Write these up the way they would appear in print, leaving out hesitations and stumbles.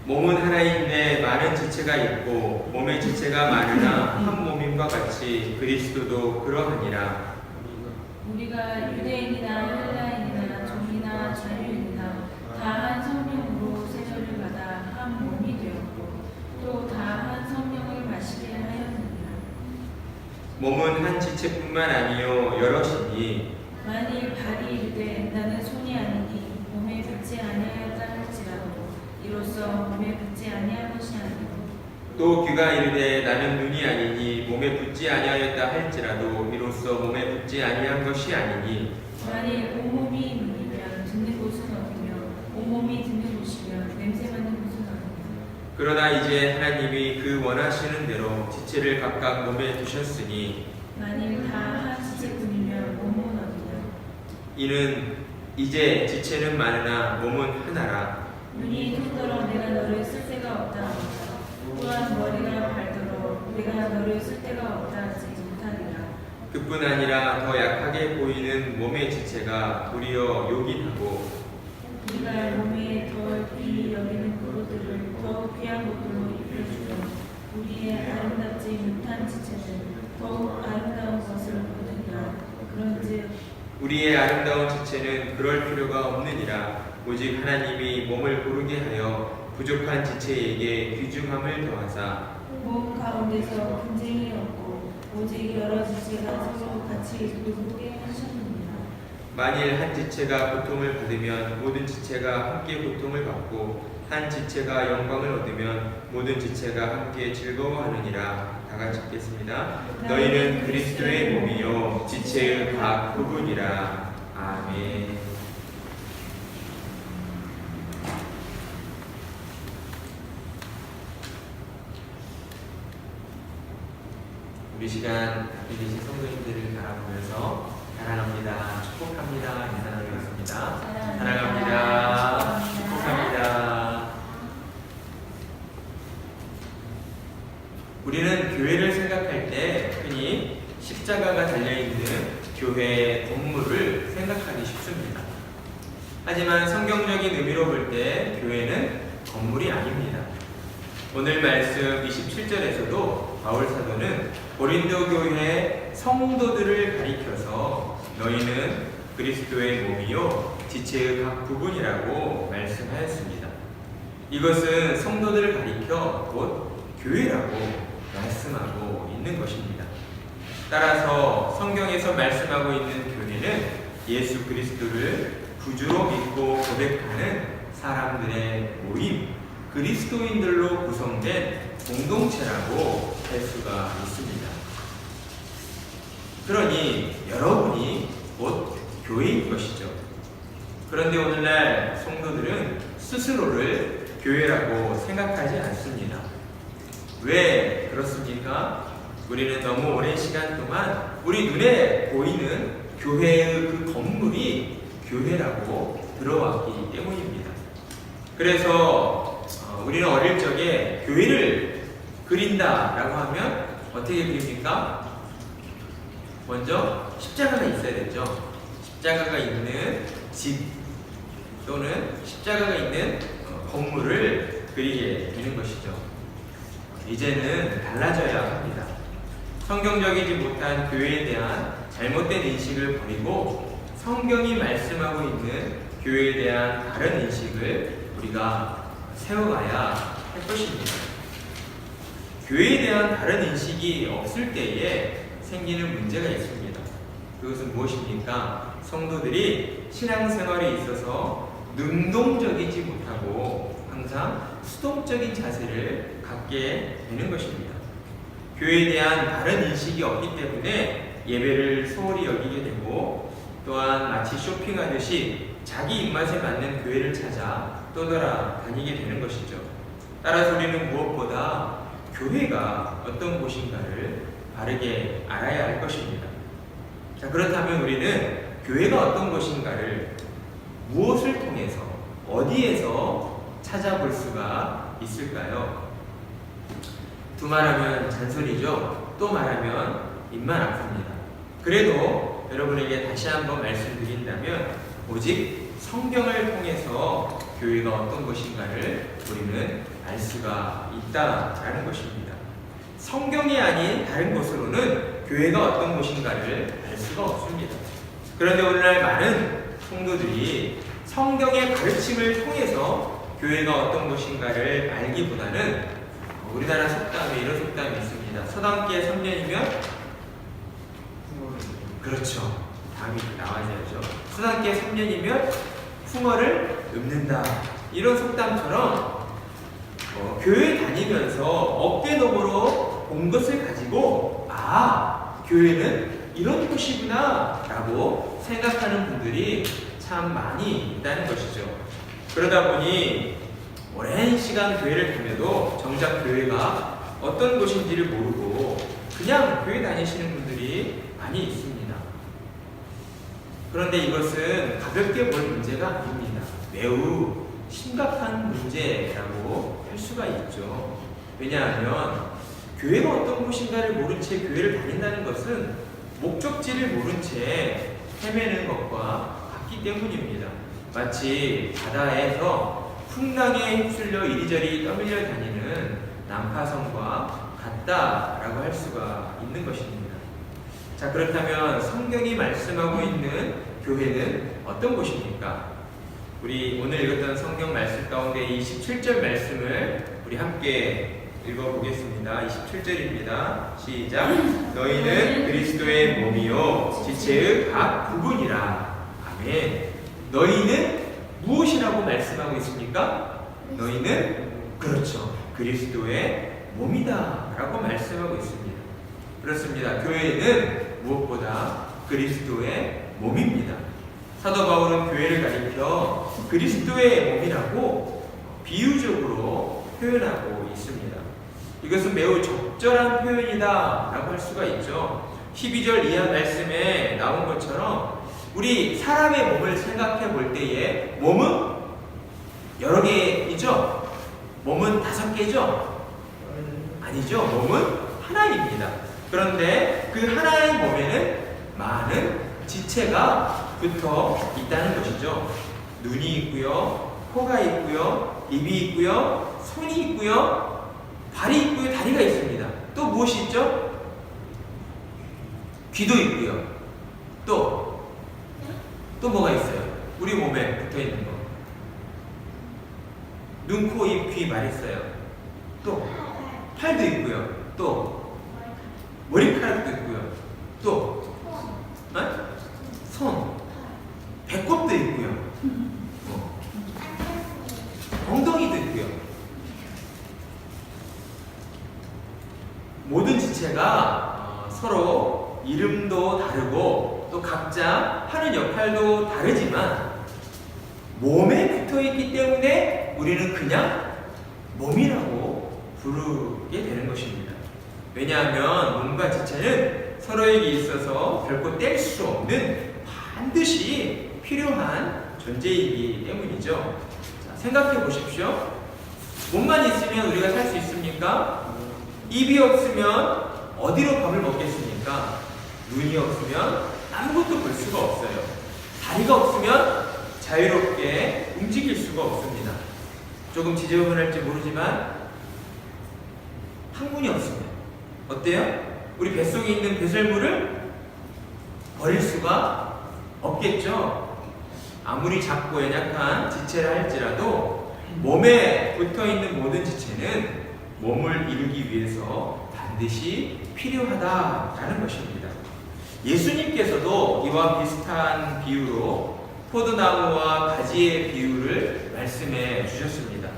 몸은 하나인데 많은 지체가 있고 몸의 지체가 많으나 한 몸임과 같이 그리스도도 그러하니라. 우리가 유대인이나 헬라인이나 종이나 자유인이나 다 한 성령으로 세례를 받아 한 몸이 되었고 또 다 한 성령을 마시게 하였느니라. 몸은 한 지체뿐만 아니요 여럿이니 만일 발이 이르되 나는 손이 아니니 몸에 붙지 아니하였다 할지라도 이로써 몸에 붙지 아니할 것이 아니고 또 귀가 이르되 나는 눈이 아니니 몸에 붙지 아니하였다 할지라도 이로써 몸에 붙지 아니한 것이 아니니 만일 온몸이 눈이면 듣는 곳은 어디며 온몸이 듣는 곳이면 냄새 맡는 곳은 어디며 그러나 이제 하나님이 그 원하시는 대로 지체를 각각 몸에 두셨으니 만일 다 한 지체뿐이면 몸은 어디냐 이는 이제 지체는 많으나 몸은 하나라. 눈이 눈더러 내가 너를 쓸 데가 없다 하다 또한 머리가 발더러 내가 너를 쓸 데가 없다 하지 못하리라. 그뿐 아니라 더 약하게 보이는 몸의 지체가 도리어 요긴하고 우리가 몸에 더 귀히 여기는 그것들을 더욱 귀한 것들로 입혀주며 우리의 아름답지 못한 지체는 더욱 아름다운 것을 보느니라. 그런즉 우리의 아름다운 지체는 그럴 필요가 없느니라. 오직 하나님이 몸을 고르게 하여 부족한 지체에게 귀중함을 더하사 몸 가운데서 분쟁이 없고 오직 여러 지체가 서로 같이 돕게 하셨느니라. 만일 한 지체가 고통을 받으면 모든 지체가 함께 고통을 받고 한 지체가 영광을 얻으면 모든 지체가 함께 즐거워하느니라. 다 같이 읽겠습니다. 너희는 그리스도의 몸이요 지체의 각 부분이라. 아멘. 우리 시간 앞에 계신 성도님들을 바라보면서 사랑합니다, 축복합니다 인사 나누겠습니다. 사랑합니다, 축복합니다. 우리는 교회를 생각할 때 흔히 십자가가 달려있는 교회의 건물을 생각하기 쉽습니다. 하지만 성경적인 의미로 볼 때 교회는 건물이 아닙니다. 오늘 말씀 27절에서도 바울 사도는 고린도 교회의 성도들을 가리켜서 너희는 그리스도의 몸이요 지체의 각 부분이라고 말씀하였습니다. 이것은 성도들을 가리켜 곧 교회라고 말씀하고 있는 것입니다. 따라서 성경에서 말씀하고 있는 교회는 예수 그리스도를 구주로 믿고 고백하는 사람들의 모임, 그리스도인들로 구성된 공동체라고 할 수가 있습니다. 그러니 여러분이 곧 교회인 것이죠. 그런데 오늘날 성도들은 스스로를 교회라고 생각하지 않습니다. 왜 그렇습니까? 우리는 너무 오랜 시간 동안 우리 눈에 보이는 교회의 그 건물이 교회라고 들어왔기 때문입니다. 그래서 우리는 어릴 적에 교회를 그린다라고 하면 어떻게 그립니까? 먼저 십자가가 있어야 되죠. 십자가가 있는 집 또는 십자가가 있는 건물을 그리게 되는 것이죠. 이제는 달라져야 합니다. 성경적이지 못한 교회에 대한 잘못된 인식을 버리고 성경이 말씀하고 있는 교회에 대한 다른 인식을 우리가 세워가야 할 것입니다. 교회에 대한 다른 인식이 없을 때에 생기는 문제가 있습니다. 그것은 무엇입니까? 성도들이 신앙생활에 있어서 능동적이지 못하고 항상 수동적인 자세를 갖게 되는 것입니다. 교회에 대한 다른 인식이 없기 때문에 예배를 소홀히 여기게 되고 또한 마치 쇼핑하듯이 자기 입맛에 맞는 교회를 찾아 떠돌아다니게 되는 것이죠. 따라서 우리는 무엇보다 교회가 어떤 곳인가를 바르게 알아야 할 것입니다. 자, 그렇다면 우리는 교회가 어떤 것인가를 무엇을 통해서 어디에서 찾아볼 수가 있을까요? 두 말하면 잔소리죠. 또 말하면 입만 아픕니다. 그래도 여러분에게 다시 한번 말씀드린다면 오직 성경을 통해서 교회가 어떤 것인가를 우리는 알 수가 있다라는 것입니다. 성경이 아닌 다른 곳으로는 교회가 어떤 곳인가를 알 수가 없습니다. 그런데 오늘날 많은 성도들이 성경의 가르침을 통해서 교회가 어떤 곳인가를 알기보다는 우리나라 속담에 이런 속담이 있습니다. 서당계 3년이면 그렇죠. 다음이 나와야죠. 서당계 3년이면 풍어를 읊는다. 이런 속담처럼 교회 다니면서 어깨너머로 본 것을 가지고 교회는 이런 곳이구나 라고 생각하는 분들이 참 많이 있다는 것이죠. 그러다 보니 오랜 시간 교회를 다녀도 정작 교회가 어떤 곳인지를 모르고 그냥 교회 다니시는 분들이 많이 있습니다. 그런데 이것은 가볍게 볼 문제가 아닙니다. 매우 심각한 문제라고 할 수가 있죠. 왜냐하면 교회가 어떤 곳인가를 모른 채 교회를 다닌다는 것은 목적지를 모른 채 헤매는 것과 같기 때문입니다. 마치 바다에서 풍랑에 휩쓸려 이리저리 떠밀려 다니는 난파선과 같다라고 할 수가 있는 것입니다. 자, 그렇다면 성경이 말씀하고 있는 교회는 어떤 곳입니까? 우리 오늘 읽었던 성경 말씀 가운데 27절 말씀을 우리 함께 읽어보겠습니다. 27절입니다. 시작. 너희는 그리스도의 몸이요 지체의 각 부분이라. 아멘. 너희는 무엇이라고 말씀하고 있습니까? 너희는 그렇죠. 그리스도의 몸이다 라고 말씀하고 있습니다. 그렇습니다. 교회는 무엇보다 그리스도의 몸입니다. 사도 바울은 교회를 가리켜 그리스도의 몸이라고 비유적으로 표현하고 있습니다. 이것은 매우 적절한 표현이다 라고 할 수가 있죠. 12절 이하 말씀에 나온 것처럼 우리 사람의 몸을 생각해 볼 때에 몸은 여러 개이죠? 몸은 5개죠? 아니죠. 몸은 하나입니다. 그런데 그 하나의 몸에는 많은 지체가 붙어 있다는 것이죠. 눈이 있고요, 코가 있고요, 입이 있고요, 손이 있고요, 발이 있고요, 다리가 있습니다. 또 무엇이 있죠? 귀도 있고요. 또 뭐가 있어요? 우리 몸에 붙어 있는 거. 눈, 코, 입, 귀, 말 있어요. 또 팔도 있고요. 또 머리카락도 있고요. 또 손, 배꼽도 있고요. 엉덩이도 있고요. 모든 지체가 서로 이름도 다르고 또 각자 하는 역할도 다르지만 몸에 붙어있기 때문에 우리는 그냥 몸이라고 부르게 되는 것입니다. 왜냐하면 몸과 지체는 서로에게 있어서 결코 뗄 수 없는 반드시 필요한 존재이기 때문이죠. 자, 생각해 보십시오. 몸만 있으면 우리가 살 수 있습니까? 입이 없으면 어디로 밥을 먹겠습니까? 눈이 없으면 아무것도 볼 수가 없어요. 다리가 없으면 자유롭게 움직일 수가 없습니다. 조금 지저분할지 모르지만 항문이 없으면 어때요? 우리 뱃속에 있는 배설물을 버릴 수가 없겠죠. 아무리 작고 연약한 지체라 할지라도 몸에 붙어있는 모든 지체는 몸을 이루기 위해서 반드시 필요하다라는 것입니다. 예수님께서도 이와 비슷한 비유로 포도나무와 가지의 비유를 말씀해 주셨습니다.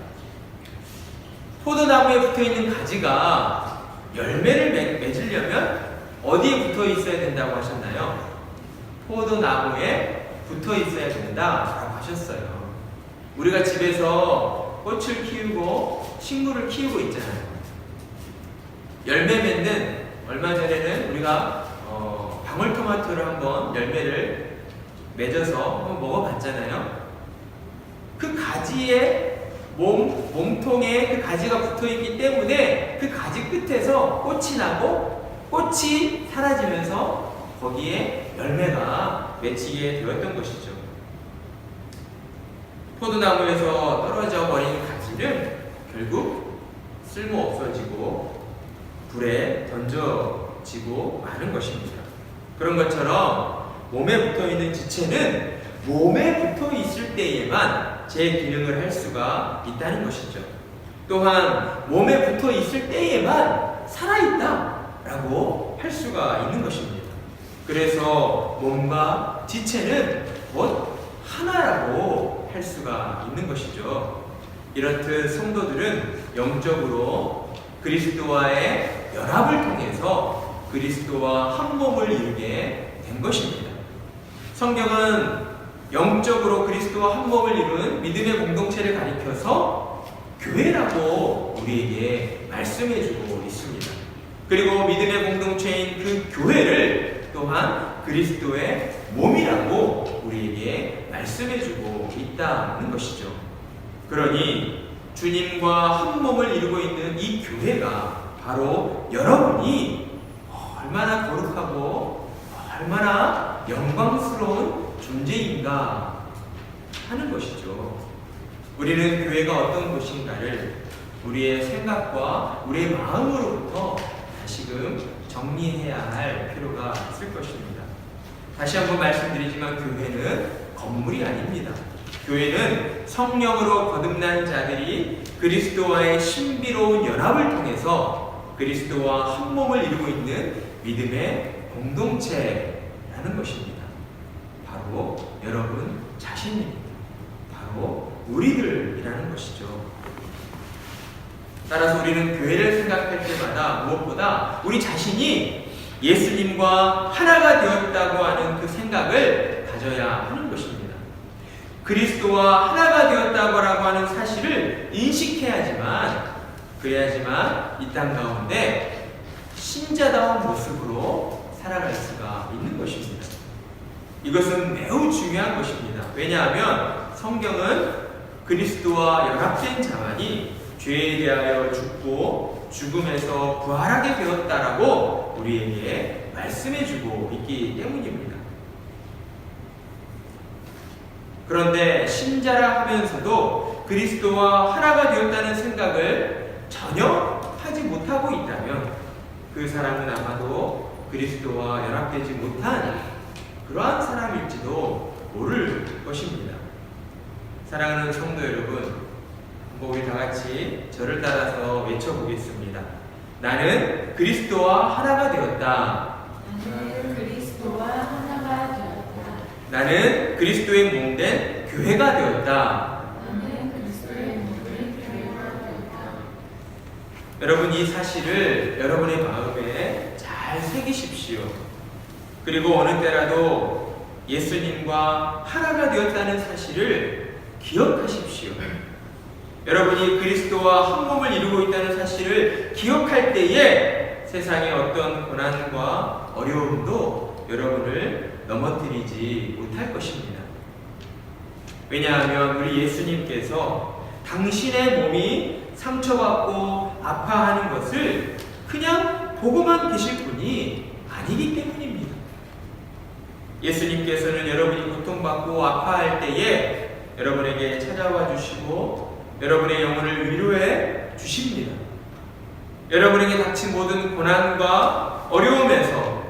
포도나무에 붙어있는 가지가 열매를 맺으려면 어디에 붙어 있어야 된다고 하셨나요? 포도나무에 붙어 있어야 된다라고 하셨어요. 우리가 집에서 꽃을 키우고 식물을 키우고 있잖아요. 열매 맺는, 얼마 전에는 우리가 방울토마토를 한번 열매를 맺어서 한번 먹어봤잖아요. 그 가지에 몸통에 그 가지가 붙어있기 때문에 그 가지 끝에서 꽃이 나고 꽃이 사라지면서 거기에 열매가 맺히게 되었던 것이죠. 포도나무에서 떨어져 버린 가지는 결국 쓸모 없어지고 불에 던져지고 마는 것입니다. 그런 것처럼 몸에 붙어 있는 지체는 몸에 붙어 있을 때에만 제 기능을 할 수가 있다는 것이죠. 또한 몸에 붙어 있을 때에만 살아있다라고 할 수가 있는 것입니다. 그래서 몸과 지체는 곧 하나라고 할 수가 있는 것이죠. 이렇듯 성도들은 영적으로 그리스도와의 연합을 통해서 그리스도와 한 몸을 이루게 된 것입니다. 성경은 영적으로 그리스도와 한 몸을 이루는 믿음의 공동체를 가리켜서 교회라고 우리에게 말씀해주고 있습니다. 그리고 믿음의 공동체인 그 교회를 또한 그리스도의 몸이라고 우리에게 말씀해주고 있다는 것이죠. 그러니 주님과 한 몸을 이루고 있는 이 교회가 바로 여러분이 얼마나 거룩하고 얼마나 영광스러운 존재인가 하는 것이죠. 우리는 교회가 어떤 곳인가를 우리의 생각과 우리의 마음으로부터 다시금 정리해야 할 필요가 있을 것입니다. 다시 한번 말씀드리지만 교회는 건물이 아닙니다. 교회는 성령으로 거듭난 자들이 그리스도와의 신비로운 연합을 통해서 그리스도와 한 몸을 이루고 있는 믿음의 공동체라는 것입니다. 바로 여러분 자신입니다. 바로 우리들이라는 것이죠. 따라서 우리는 교회를 생각할 때마다 무엇보다 우리 자신이 예수님과 하나가 되었다고 하는 그 생각을 가져야 하는 것입니다. 그리스도와 하나가 되었다고 하는 사실을 인식해야지만 그래야지만 이 땅 가운데 신자다운 모습으로 살아갈 수가 있는 것입니다. 이것은 매우 중요한 것입니다. 왜냐하면 성경은 그리스도와 연합된 자만이 죄에 대하여 죽고 죽음에서 부활하게 되었다라고 우리에게 말씀해주고 있기 때문입니다. 그런데 신자라 하면서도 그리스도와 하나가 되었다는 생각을 전혀 하지 못하고 있다면 그 사람은 아마도 그리스도와 연합되지 못한 그러한 사람일지도 모를 것입니다. 사랑하는 성도 여러분, 한번 우리 다 같이 저를 따라서 외쳐보겠습니다. 나는 그리스도와 하나가 되었다. 나는 그리스도와 하나가 되었다. 나는 그리스도의 몸된 교회가 되었다. 나는 그리스도의 몸된 교회가 되었다. 여러분 이 사실을 여러분의 마음에 잘 새기십시오. 그리고 어느 때라도 예수님과 하나가 되었다는 사실을 기억하십시오. 여러분이 그리스도와 한 몸을 이루고 있다는 사실을 기억할 때에 세상의 어떤 고난과 어려움도 여러분을 넘어뜨리지 못할 것입니다. 왜냐하면 우리 예수님께서 당신의 몸이 상처받고 아파하는 것을 그냥 보고만 계실 분이 아니기 때문입니다. 예수님께서는 여러분이 고통받고 아파할 때에 여러분에게 찾아와 주시고 여러분의 영혼을 위로해 주십니다. 여러분에게 닥친 모든 고난과 어려움에서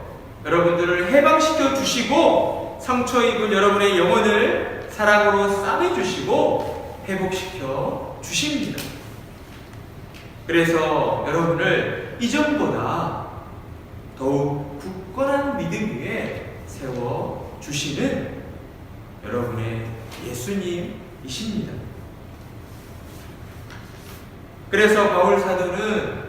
여러분들을 해방시켜 주시고 상처 입은 여러분의 영혼을 사랑으로 싸매 주시고 회복시켜 주십니다. 그래서 여러분을 이전보다 더욱 굳건한 믿음 위에 세워 주시는 여러분의 예수님이십니다. 그래서 바울 사도는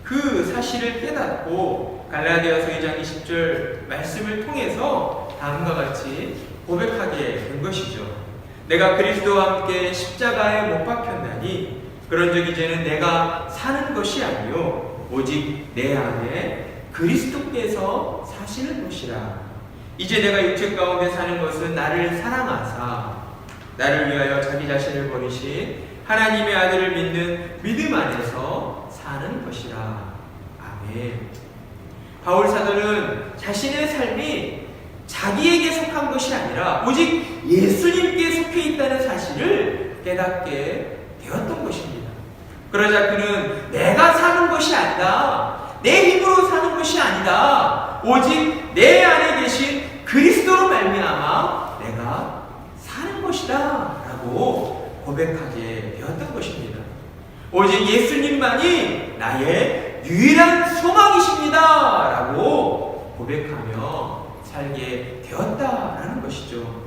그 사실을 깨닫고 갈라디아서 2장 20절 말씀을 통해서 다음과 같이 고백하게 된 것이죠. 내가 그리스도와 함께 십자가에 못 박혔나니 그런즉 이제는 내가 사는 것이 아니요 오직 내 안에 그리스도께서 사시는 것이라. 이제 내가 육체 가운데 사는 것은 나를 사랑하사 나를 위하여 자기 자신을 버리신 하나님의 아들을 믿는 믿음 안에서 사는 것이라. 아멘. 바울 사도는 자신의 삶이 자기에게 속한 것이 아니라 오직 예수님께 속해 있다는 사실을 깨닫게 되었던 것입니다. 그러자 그는 내가 사는 것이 아니다. 내 힘으로 사는 것이 아니다. 오직 내 안에 계신 그리스도로 말미암아 내가 사는 것이다 라고 고백하게 되었던 것입니다. 오직 예수님만이 나의 유일한 소망이십니다 라고 고백하며 살게 되었다라는 것이죠.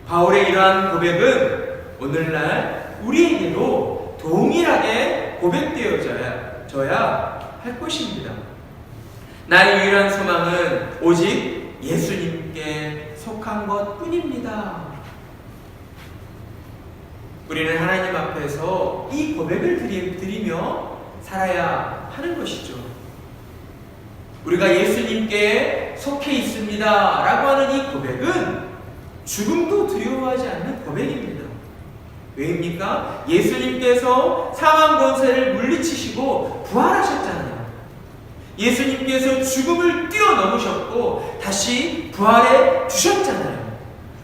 바울의 이러한 고백은 오늘날 우리에게도 동일하게 고백되어져야 할 것입니다. 나의 유일한 소망은 오직 예수님께 속한 것 뿐입니다. 우리는 하나님 앞에서 이 고백을 드리며 살아야 하는 것이죠. 우리가 예수님께 속해 있습니다 라고 하는 이 고백은 죽음도 두려워하지 않는 고백입니다. 왜입니까? 예수님께서 사망 권세를 물리치시고 부활하셨잖아요. 예수님께서 죽음을 뛰어넘으셨고 다시 부활해 주셨잖아요.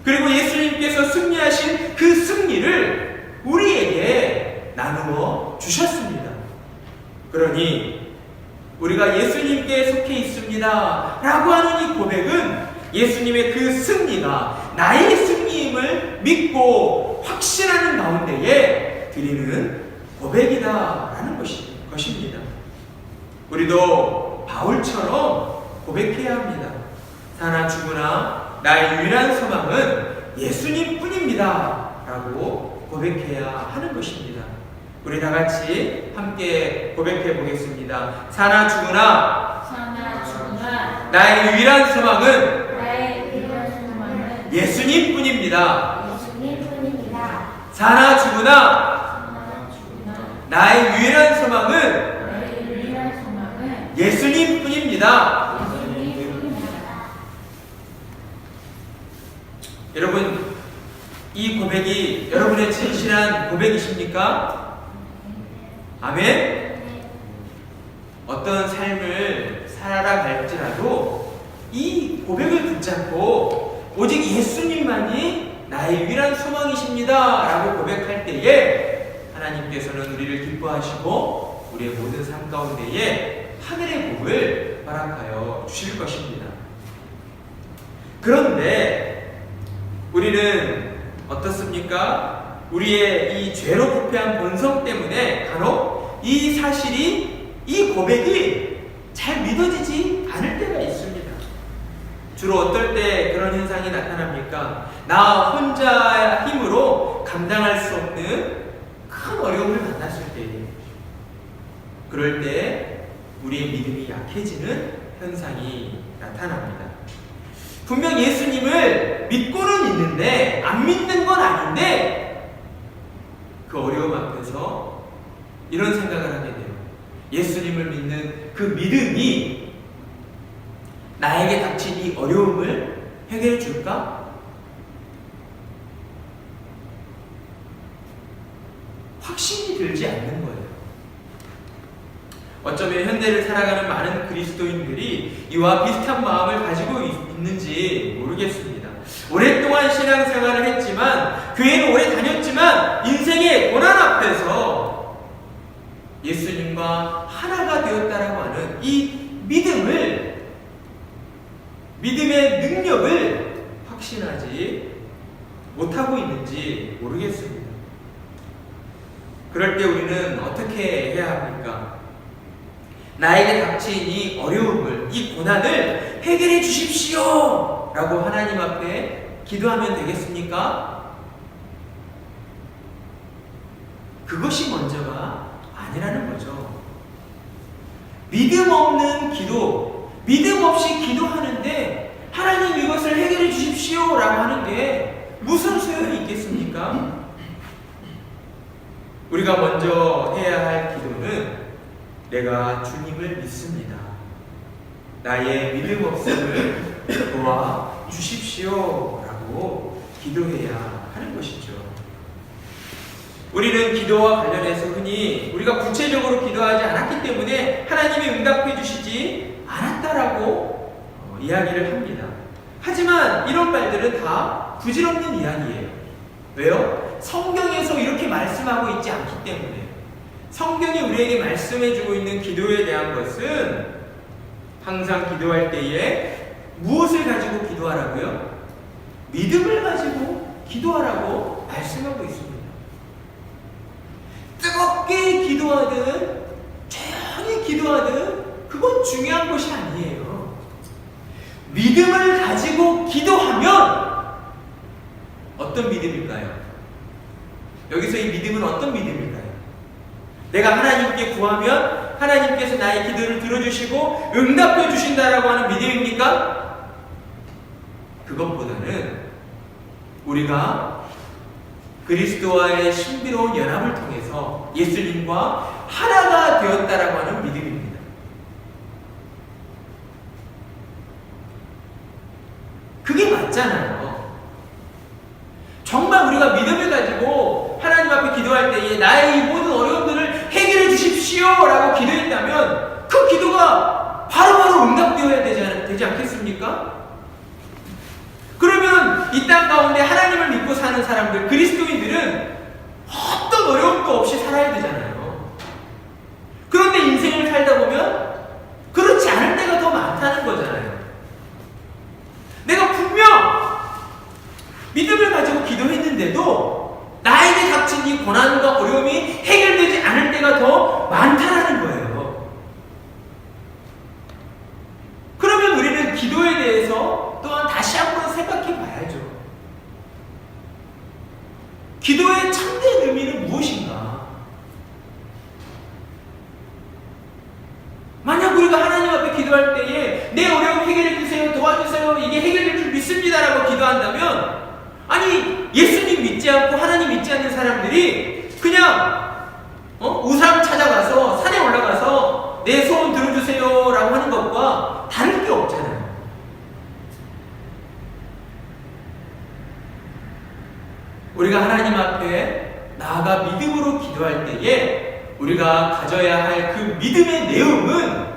그리고 예수님께서 승리하신 그 승리를 우리에게 나누어 주셨습니다. 그러니 우리가 예수님께 속해 있습니다 라고 하는 이 고백은 예수님의 그 승리가 나의 승리임을 믿고 확신하는 가운데에 드리는 고백이다라는 것입니다. 우리도 바울처럼 고백해야 합니다. 사나 죽으나 나의 유일한 소망은 예수님 뿐입니다 라고 고백해야 하는 것입니다. 우리 다 같이 함께 고백해 보겠습니다. 사나 죽으나 나의 유일한 소망은 예수님 뿐입니다. 사나 죽으나 나의 유일한 소망은 예수님 뿐입니다. 여러분, 이 고백이 여러분의 진실한 고백이십니까? 아멘? 어떤 삶을 살아갈지라도 이 고백을 붙잡고 오직 예수님만이 나의 유일한 소망이십니다 라고 고백할 때에 하나님께서는 우리를 기뻐하시고 우리의 모든 삶 가운데에 하늘의 복을 허락하여 주실 것입니다. 그런데 우리는 어떻습니까? 우리의 이 죄로 부패한 본성 때문에 간혹 이 사실이, 이 고백이 잘 믿어지지 않을 때가 있습니다. 주로 어떨 때 그런 현상이 나타납니까? 나 혼자 힘으로 감당할 수 없는 큰 어려움을 만났을 때예요. 그럴 때 우리의 믿음이 약해지는 현상이 나타납니다. 분명 예수님을 믿고는 있는데 안 믿는 건 아닌데 그 어려움 앞에서 이런 생각을 하게 돼요. 예수님을 믿는 그 믿음이 나에게 닥친 이 어려움을 해결해 줄까? 확신이 들지 않는 거예요. 어쩌면 현대를 살아가는 많은 그리스도인들이 이와 비슷한 마음을 가지고 있는지 모르겠습니다. 오랫동안 신앙생활을 했지만, 교회를 오래 다녔지만 인생의 고난 앞에서 예수님과 하나가 되었다라고 하는 이 믿음의 능력을 확신하지 못하고 있는지 모르겠습니다. 그럴 때 우리는 어떻게 해야 합니까? 나에게 닥친 이 어려움을, 이 고난을 해결해 주십시오 라고 하나님 앞에 기도하면 되겠습니까? 그것이 먼저가 아니라는 거죠. 믿음 없는 기도, 믿음 없이 기도하는데 하나님 이것을 해결해 주십시오 라고 하는 게 무슨 소용이 있겠습니까? 우리가 먼저 해야 할 기도는 내가 주님을 믿습니다. 나의 믿음 없음을 도와 주십시오 라고 기도해야 하는 것이죠. 우리는 기도와 관련해서 흔히 우리가 구체적으로 기도하지 않았기 때문에 하나님이 응답해 주시지 않았다라고 이야기를 합니다. 하지만 이런 말들은 다 부질없는 이야기예요. 왜요? 성경에서 이렇게 말씀하고 있지 않기 때문에. 성경이 우리에게 말씀해주고 있는 기도에 대한 것은 항상 기도할 때에 무엇을 가지고 기도하라고요? 믿음을 가지고 기도하라고 말씀하고 있습니다. 뜨겁게 기도하든 조용히 기도하든 그건 중요한 것이 아니에요. 믿음을 가지고 기도하면 어떤 믿음일까요? 여기서 이 믿음은 어떤 믿음일까요? 내가 하나님께 구하면 하나님께서 나의 기도를 들어주시고 응답해 주신다라고 하는 믿음입니까? 그것보다는 우리가 그리스도와의 신비로운 연합을 통해서 예수님과 하나가 되었다라고 하는 믿음입니다. 그게 맞잖아요. 정말 우리가 믿음을 가지고 하나님 앞에 기도할 때에 나의 이 모든 어려움들을 해결해 주십시오 라고 기도했다면 그 기도가 바로바로 응답되어야 되지 않겠습니까? 그러면 이 땅 가운데 하나님을 믿고 사는 사람들, 그리스도인들은 어떤 어려움도 없이 살아야 되잖아요. 그런데 인생을 살다 보면 그렇지 않을 때가 더 많다는 거잖아요. 내가 분명 믿음을 가지고 기도했는데도 나에게 닥친 이 고난과 어려움이 해결되지 않을 때가 더 많다는 거예요. 그러면 우리는 기도에 대해서 또한 다시 한번 생각해 봐야죠. 기도의 참된 의미는 무엇인가? 만약 우리가 하나님 앞에 기도할 때에 내 어려움 해결해 주세요, 도와주세요, 이게 해결될 줄 믿습니다라고 기도한다면, 아니 예수님 믿지 않고 하나님 믿지 않는 사람들이 그냥 우상 찾아가서 산에 올라가서 내 소원 들어주세요라고 하는 것과 다를 게 없잖아요. 우리가 하나님 앞에 나아가 믿음으로 기도할 때에 우리가 가져야 할 그 믿음의 내용은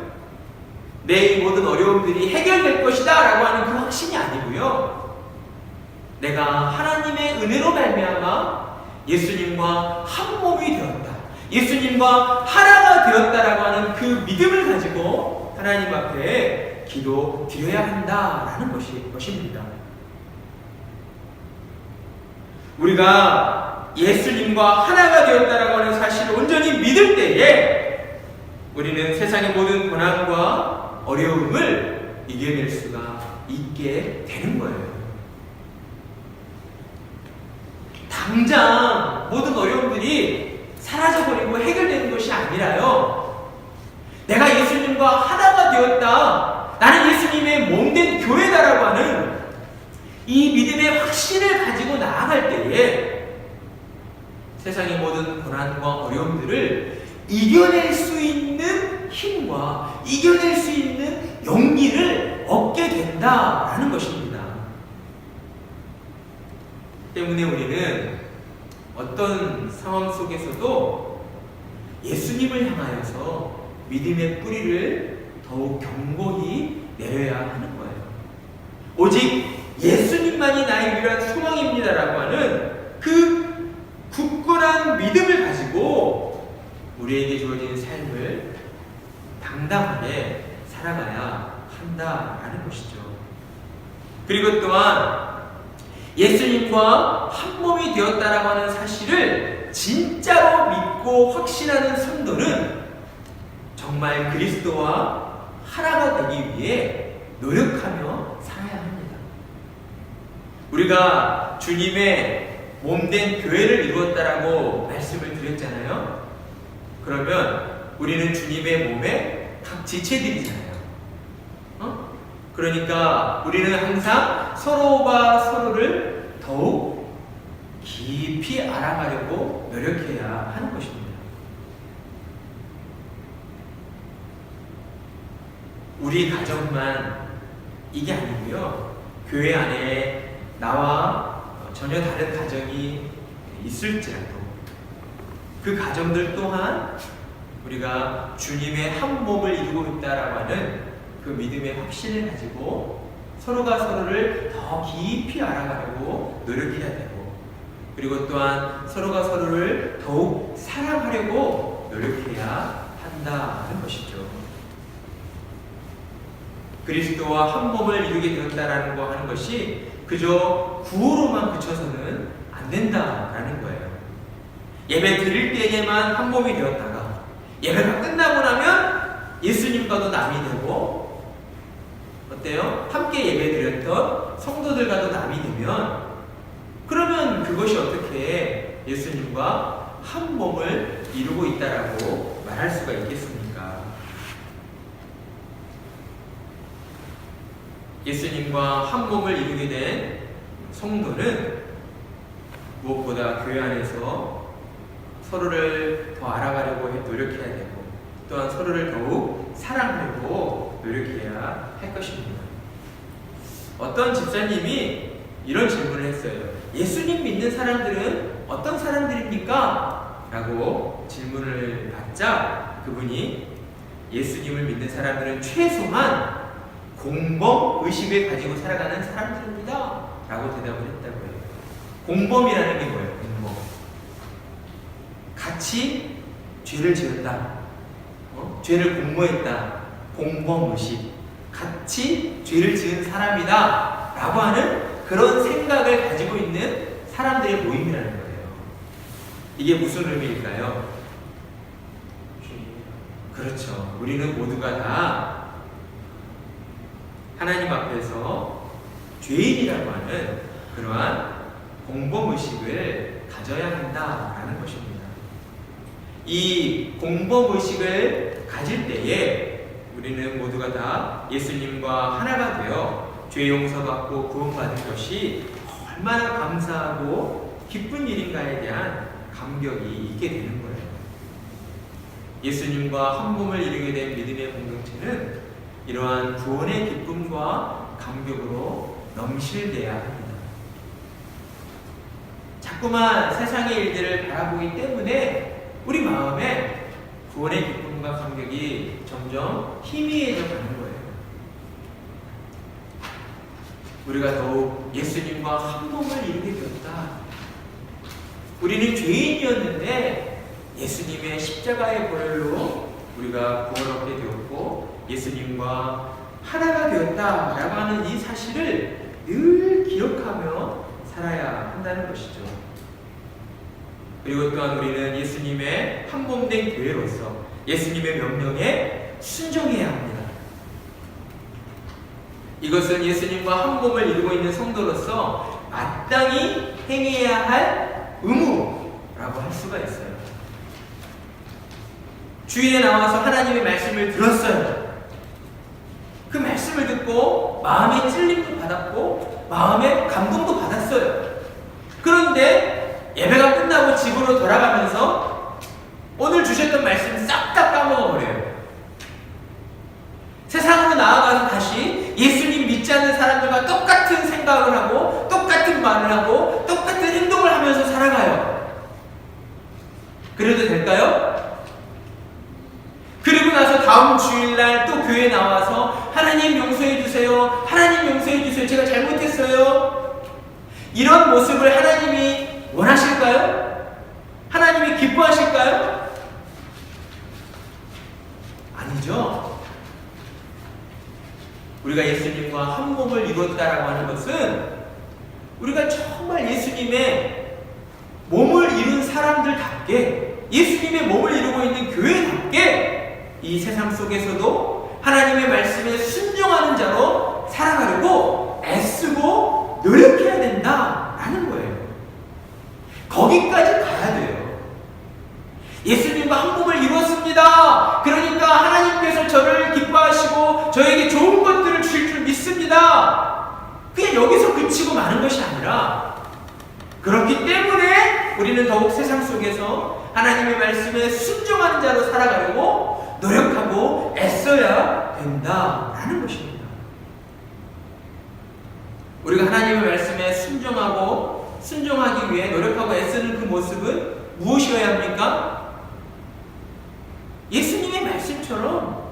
내 모든 어려움들이 해결될 것이다 라고 하는 그 확신이 아니고요, 내가 하나님의 은혜로 말미암아 예수님과 한 몸이 되었다, 예수님과 하나가 되었다라고 하는 그 믿음을 가지고 하나님 앞에 기도 드려야 한다라는 것입니다. 우리가 예수님과 하나가 되었다라고 하는 사실을 온전히 믿을 때에 우리는 세상의 모든 고난과 어려움을 이겨낼 수가 있게 되는 거예요. 당장 모든 어려움들이 사라져버리고 해결되는 것이 아니라요, 내가 예수님과 하나가 되었다, 나는 예수님의 몸된 교회다라고 하는 이 믿음의 확신을 가지고 나아갈 때에 세상의 모든 고난과 어려움들을 이겨낼 수 있는 힘과 이겨낼 수 있는 용기를 얻게 된다라는 것입니다. 때문에 우리는 어떤 상황 속에서도 예수님을 향하여서 믿음의 뿌리를 더욱 견고히 내려야 하는 거예요. 오직 예수님만이 나의 유일한 소망입니다라고 하는 그 굳건한 믿음을 가지고 우리에게 주어진 삶을 당당하게 살아가야 한다라는 것이죠. 그리고 또한 예수님과 한 몸이 되었다라고 하는 사실을 진짜로 믿고 확신하는 성도는 정말 그리스도와 하나가 되기 위해 노력하며 살아야 합니다. 우리가 주님의 몸된 교회를 이루었다라고 말씀을 드렸잖아요. 그러면 우리는 주님의 몸의 각 지체들이잖아요. 그러니까 우리는 항상 서로가 서로를 더욱 깊이 알아가려고 노력해야 하는 것입니다. 우리 가정만 이게 아니고요, 교회 안에 나와 전혀 다른 가정이 있을지라도 그 가정들 또한 우리가 주님의 한 몸을 이루고 있다라고 하는 그 믿음의 확신을 가지고 서로가 서로를 더 깊이 알아가려고 노력해야 되고, 그리고 또한 서로가 서로를 더욱 사랑하려고 노력해야 한다는 것이죠. 그리스도와 한 몸을 이루게 되었다라는 거 하는 것이 그저 구호로만 그쳐서는 안 된다라는 거예요. 예배 드릴 때에만 한 몸이 되었다가 예배가 끝나고 나면 예수님과도 남이 되고 어때요? 함께 예배 드렸던 성도들과도 남이 되면 그러면 그것이 어떻게 예수님과 한 몸을 이루고 있다라고 말할 수가 있겠습니까? 예수님과 한 몸을 이루게 된 성도는 무엇보다 교회 안에서 서로를 더 알아가려고 노력해야 되고 또한 서로를 더욱 사랑하려고 노력해야 할 것입니다. 어떤 집사님이 이런 질문을 했어요. 예수님 믿는 사람들은 어떤 사람들입니까? 라고 질문을 받자 그분이 예수님을 믿는 사람들은 최소한 공범 의식을 가지고 살아가는 사람들입니다 라고 대답을 했다고요. 공범이라는 게 뭐예요? 공범. 같이 죄를 지었다. 죄를 공모했다. 공범의식. 같이 죄를 지은 사람이다 라고 하는 그런 생각을 가지고 있는 사람들의 모임이라는 거예요. 이게 무슨 의미일까요? 그렇죠. 우리는 모두가 다 하나님 앞에서 죄인이라고 하는 그러한 공범의식을 가져야 한다라는 것입니다. 이 공범의식을 가질 때에 우리는 모두가 다 예수님과 하나가 되어 죄 용서받고 구원받은 것이 얼마나 감사하고 기쁜 일인가에 대한 감격이 있게 되는 거예요. 예수님과 한 몸을 이루게 된 믿음의 공동체는 이러한 구원의 기쁨과 감격으로 넘실대야 합니다. 자꾸만 세상의 일들을 바라보기 때문에 우리 마음에 구원의 기쁨과 감격이 점점 희미해져 가는 거예요. 우리가 더욱 예수님과 한 몸을 이루게 되었다. 우리는 죄인이었는데 예수님의 십자가의 보혈로 우리가 구원 얻게 되었고 예수님과 하나가 되었다라고 하는 이 사실을 늘 기억하며 살아야 한다는 것이죠. 그리고 또한 우리는 예수님의 한 몸 된 교회로서 예수님의 명령에 순종해야 합니다. 이것은 예수님과 한 몸을 이루고 있는 성도로서 마땅히 행해야 할 의무라고 할 수가 있어요. 주일에 나와서 하나님의 말씀을 들었어요. 그 말씀을 듣고 마음의 찔림도 받았고 마음의 감동도 받았어요. 그런데 예배가 끝나고 집으로 돌아가면서 오늘 주셨던 말씀 싹 다 까먹어버려요. 세상으로 나아가서 다시 예수님 믿지 않는 사람들과 똑같은 생각을 하고 똑같은 말을 하고 똑같은 행동을 하면서 살아가요. 그래도 될까요? 그리고 나서 다음 주일날 또 교회에 나와서 하나님 용서해 주세요. 하나님 용서해 주세요. 제가 잘못했어요. 이런 모습을 하나님이 원하실까요? 하나님이 기뻐하실까요? 아니죠. 우리가 예수님과 한 몸을 이뤘다라고 하는 것은 우리가 정말 예수님의 몸을 이룬 사람들답게 예수님의 몸을 이루고 있는 교회답게 이 세상 속에서도 하나님의 말씀에 순종하는 자로 살아가려고 애쓰고 노력해야 된다라는 거예요. 거기까지 가야 돼요. 예수님과 한 몸을 이루었습니다. 그러니까 하나님께서 저를 기뻐하시고 저에게 좋은 것들을 주실 줄 믿습니다. 그냥 여기서 그치고 마는 것이 아니라 그렇기 때문에 우리는 더욱 세상 속에서 하나님의 말씀에 순종하는 자로 살아가려고 노력하고 애써야 된다라는 것입니다. 우리가 하나님의 말씀에 순종하기 위해 노력하고 애쓰는 그 모습은 무엇이어야 합니까? 예수님의 말씀처럼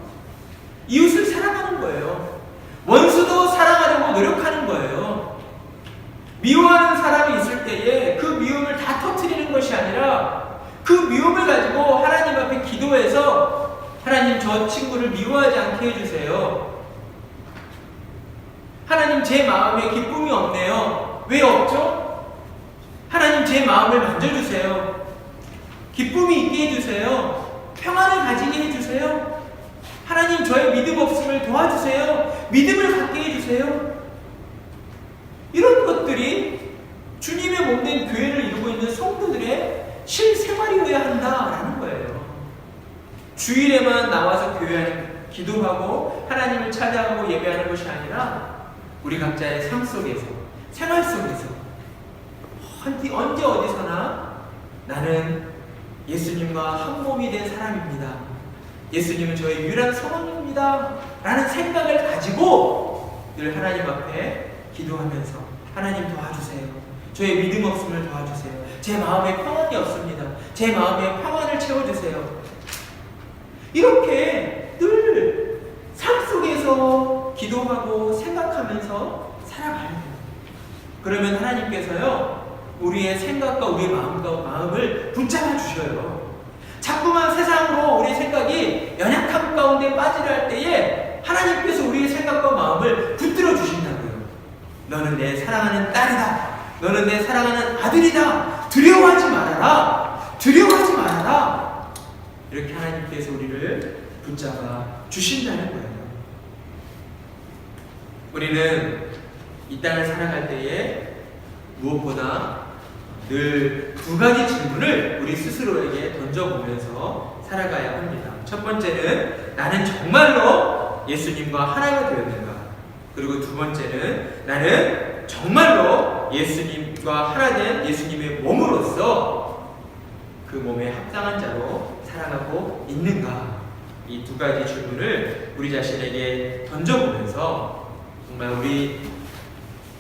이웃을 사랑하는 거예요. 원수도 사랑하려고 노력하는 거예요. 미워하는 사람이 있을 때에 그 미움을 다 터뜨리는 것이 아니라 그 미움을 가지고 하나님 앞에 저 친구를 미워하지 않게 해주세요. 하나님 제 마음에 기쁨이 없네요. 왜 없죠? 하나님 제 마음을 만져주세요. 기쁨이 있게 해주세요. 평안을 가지게 해주세요. 하나님 저의 믿음 없음을 도와주세요. 믿음을 갖게 해주세요. 이런 것들이 주님의 몸된 교회를 이루고 있는 성도들의 실생활이어야 한다라는 거예요. 주일에만 나와서 교회 기도하고 하나님을 찬양하고 예배하는 것이 아니라 우리 각자의 삶 속에서, 생활 속에서 언제 어디서나 나는 예수님과 한 몸이 된 사람입니다. 예수님은 저의 유일한 소망입니다. 라는 생각을 가지고 늘 하나님 앞에 기도하면서 하나님 도와주세요. 저의 믿음 없음을 도와주세요. 제 마음에 평안이 없습니다. 제 마음에 평안을 채워주세요. 이렇게 늘 삶 속에서 기도하고 생각하면서 살아가야 돼요. 그러면 하나님께서요, 우리의 생각과 우리의 마음을 붙잡아 주셔요. 자꾸만 세상으로 우리의 생각이 연약함 가운데 빠지려 할 때에 하나님께서 우리의 생각과 마음을 붙들어 주신다고요. 너는 내 사랑하는 딸이다. 너는 내 사랑하는 아들이다. 두려워하지 말아라. 두려워하지 말아라. 이렇게 하나님께서 우리를 붙잡아 주신다는 거예요. 우리는 이 땅을 살아갈 때에 무엇보다 늘 두 가지 질문을 우리 스스로에게 던져보면서 살아가야 합니다. 첫 번째는 나는 정말로 예수님과 하나가 되었는가? 그리고 두 번째는 나는 정말로 예수님과 하나 된 예수님의 몸으로서 그 몸에 합당한 자로 살아가고 있는가? 이 두 가지 질문을 우리 자신에게 던져보면서 정말 우리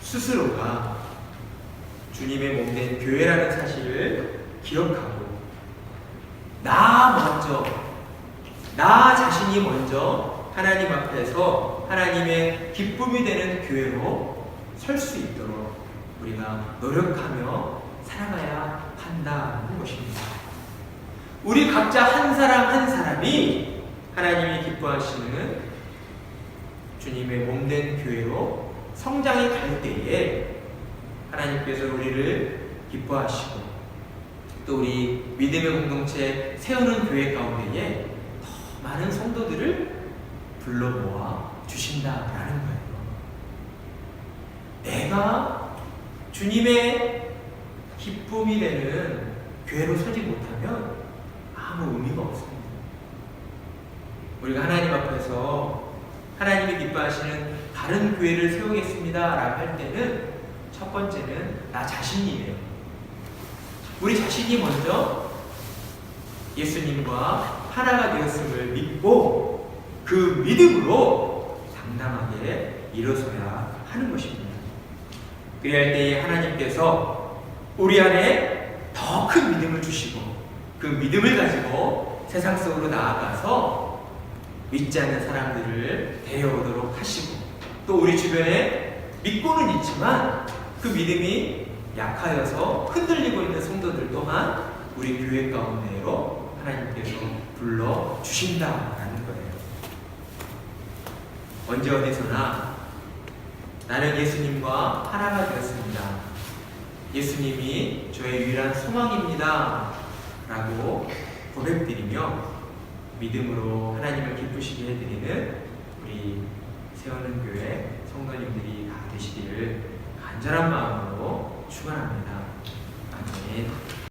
스스로가 주님의 몸된 교회라는 사실을 기억하고 나 자신이 먼저 하나님 앞에서 하나님의 기쁨이 되는 교회로 설 수 있도록 우리가 노력하며 살아가야 한다는 것입니다. 우리 각자 한 사람 한 사람이 하나님이 기뻐하시는 주님의 몸된 교회로 성장해 갈 때에 하나님께서 우리를 기뻐하시고 또 우리 믿음의 공동체 세우는 교회 가운데에 더 많은 성도들을 불러 모아 주신다라는 거예요. 내가 주님의 기쁨이 되는 교회로 서지 못하면 아무 의미가 없습니다. 우리가 하나님 앞에서 하나님이 기뻐하시는 다른 교회를 세우겠습니다 라고 할 때는 첫 번째는 나 자신이에요. 우리 자신이 먼저 예수님과 하나가 되었음을 믿고 그 믿음으로 당당하게 일어서야 하는 것입니다. 그리할 때에 하나님께서 우리 안에 더 큰 믿음을 주시고 그 믿음을 가지고 세상 속으로 나아가서 믿지 않는 사람들을 데려오도록 하시고 또 우리 주변에 믿고는 있지만 그 믿음이 약하여서 흔들리고 있는 성도들 또한 우리 교회 가운데로 하나님께서 불러주신다라는 거예요. 언제 어디서나 나는 예수님과 하나가 되었습니다. 예수님이 저의 유일한 소망입니다 라고 고백드리며 믿음으로 하나님을 기쁘시게 해드리는 우리 세우는 교회 성도님들이 다 되시기를 간절한 마음으로 축원합니다. 아멘.